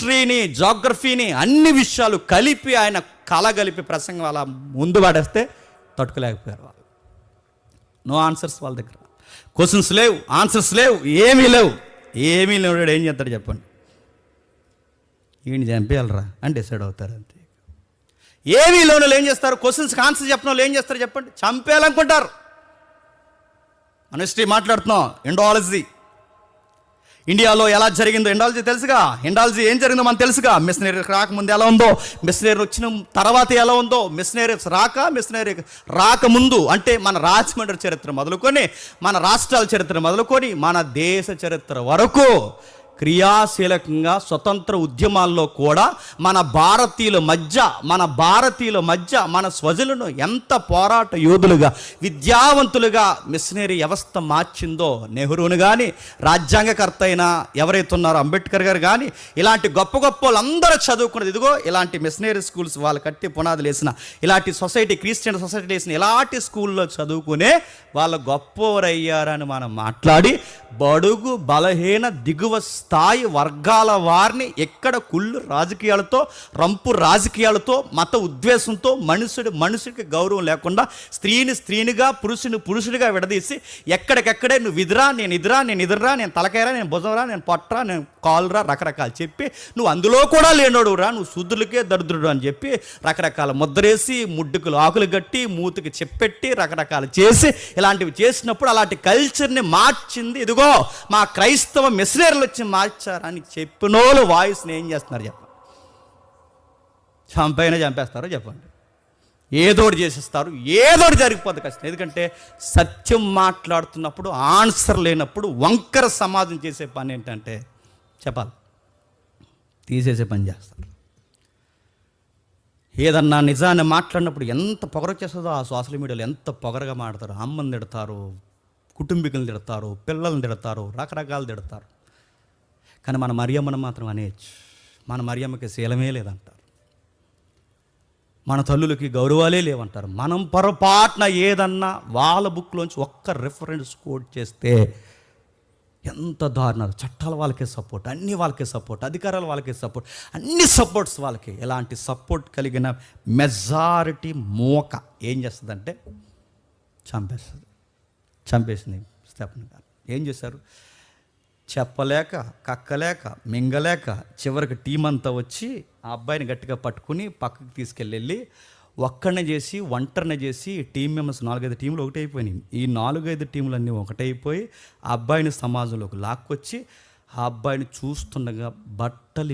హిస్టరీని, జాగ్రఫీని, అన్ని విషయాలు కలిపి ఆయన కలగలిపి ప్రసంగం అలా ముందు పడేస్తే తట్టుకోలేకపోయారు వాళ్ళు. నో ఆన్సర్స్ వాళ్ళ దగ్గర. క్వశ్చన్స్ లేవు, ఆన్సర్స్ లేవు, ఏమీ లేవు. ఏమీ లేవు. ఏం చేస్తాడు చెప్పండి? ఈయన చంపేయాలరా అని డిసైడ్ అవుతారు అంతే. ఏమీ లేని వాళ్ళు ఏం చేస్తారు? క్వశ్చన్స్కి ఆన్సర్ చెప్పిన వాళ్ళు ఏం చేస్తారు చెప్పండి? చంపేయాలనుకుంటారు. మన హిస్టరీ మాట్లాడుతున్నాం, ఇండాలజీ. ఇండియాలో ఎలా జరిగిందో ఇండాలజీ తెలుసుగా. ఇండాలజీ ఏం జరిగిందో మనకు తెలుసుగా. మిషనరీ రాకముందు ఎలా ఉందో, మిషనరీ వచ్చిన తర్వాత ఎలా ఉందో, మిషనరీస్ రాకముందు అంటే మన రాజమండ్రి చరిత్ర మొదలుకొని, మన రాష్ట్రాల చరిత్ర మొదలుకొని, మన దేశ చరిత్ర వరకు క్రియాశీలకంగా స్వతంత్ర ఉద్యమాల్లో కూడా మన భారతీయుల మధ్య మన స్వజనులను ఎంత పోరాట యోధులుగా, విద్యావంతులుగా మిషనరీ వ్యవస్థ మార్చిందో. నెహ్రూను కానీ, రాజ్యాంగకర్త అయిన ఎవరైతే ఉన్నారో అంబేద్కర్ గారు కానీ, ఇలాంటి గొప్ప గొప్ప వాళ్ళందరూ చదువుకున్నది ఇదిగో ఇలాంటి మిషనరీ స్కూల్స్, వాళ్ళు కట్టి పునాదులు వేసిన ఇలాంటి సొసైటీ, క్రిస్టియన్ సొసైటీ వేసిన ఇలాంటి స్కూల్లో చదువుకునే వాళ్ళ గొప్పవారయ్యారని మనం మాట్లాడి, బడుగు బలహీన దిగువ స్థాయి వర్గాల వారిని ఎక్కడ కుళ్ళు రాజకీయాలతో, రంపు రాజకీయాలతో, మత ఉద్వేశంతో, మనుషుడికి గౌరవం లేకుండా, స్త్రీనిగా, పురుషుడిగా విడదీసి ఎక్కడికెక్కడే నువ్వు ఇదిరా, నేను ఇదిరా, నేను తలకాయరా, నేను భుజంరా, నేను పొట్టరా, నేను కాలురా, రకరకాలు చెప్పి నువ్వు అందులో కూడా లేనోడురా, నువ్వు శూద్రులకే దరిద్రుడు అని చెప్పి రకరకాల ముద్రేసి, ముడ్డుకులు ఆకులు కట్టి, మూతికి చెప్పెట్టి రకరకాలు చేసి ఇలాంటివి చేసినప్పుడు అలాంటి కల్చర్ని మార్చింది ఇదిగో మా క్రైస్తవ మిషనరీలు వచ్చి మార్చారని చెప్పినోళ్ళు వాయిస్ని ఏం చేస్తున్నారు చెప్పండి? చంపేస్తారో చెప్పండి? ఏదోటి చేసేస్తారు, ఏదోటి జరిగిపోద్ది కష్టం. ఎందుకంటే సత్యం మాట్లాడుతున్నప్పుడు ఆన్సర్ లేనప్పుడు వంకర సమాజం చేసే పని ఏంటంటే చెప్పాలి, తీసేసే పని చేస్తారు. ఏదన్నా నిజాన్ని మాట్లాడినప్పుడు ఎంత పొగరొచ్చేస్తుందో ఆ సోషల్ మీడియాలో ఎంత పొగరగా మాడతారు. అమ్మని తిడతారు, కుటుంబీకులను తిడతారు, పిల్లల్ని తిడతారు, రకరకాలు తిడతారు. కానీ మన మరియమ్మను మాత్రం అనేయచ్చు. మన మరియమ్మకి శీలమే లేదంటారు, మన తల్లులకి గౌరవాలే లేవంటారు. మనం పొరపాటున ఏదన్నా వాళ్ళ బుక్లోంచి ఒక్క రిఫరెన్స్ కోట్ చేస్తే ఎంత దారుణాలు. చట్టాలు వాళ్ళకే సపోర్ట్, అన్నీ వాళ్ళకే సపోర్ట్, అధికారాలు వాళ్ళకే సపోర్ట్, అన్ని సపోర్ట్స్ వాళ్ళకి. ఇలాంటి సపోర్ట్ కలిగిన మెజారిటీ మోక ఏం చేస్తుందంటే చంపేసింది స్టెఫెన్ గారు. ఏం చేశారు? చెప్పలేక, కక్కలేక, మింగలేక చివరికి టీం అంతా వచ్చి ఆ అబ్బాయిని గట్టిగా పట్టుకుని పక్కకి తీసుకెళ్ళి ఒంటరిని చేసి టీం మెంబర్స్ 4-5 టీంలు ఒకటైపోయినాయి. ఈ 4-5 టీంలన్నీ ఒకటైపోయి ఆ అబ్బాయిని సమాజంలోకి లాక్కొచ్చి ఆ అబ్బాయిని చూస్తుండగా బట్టలు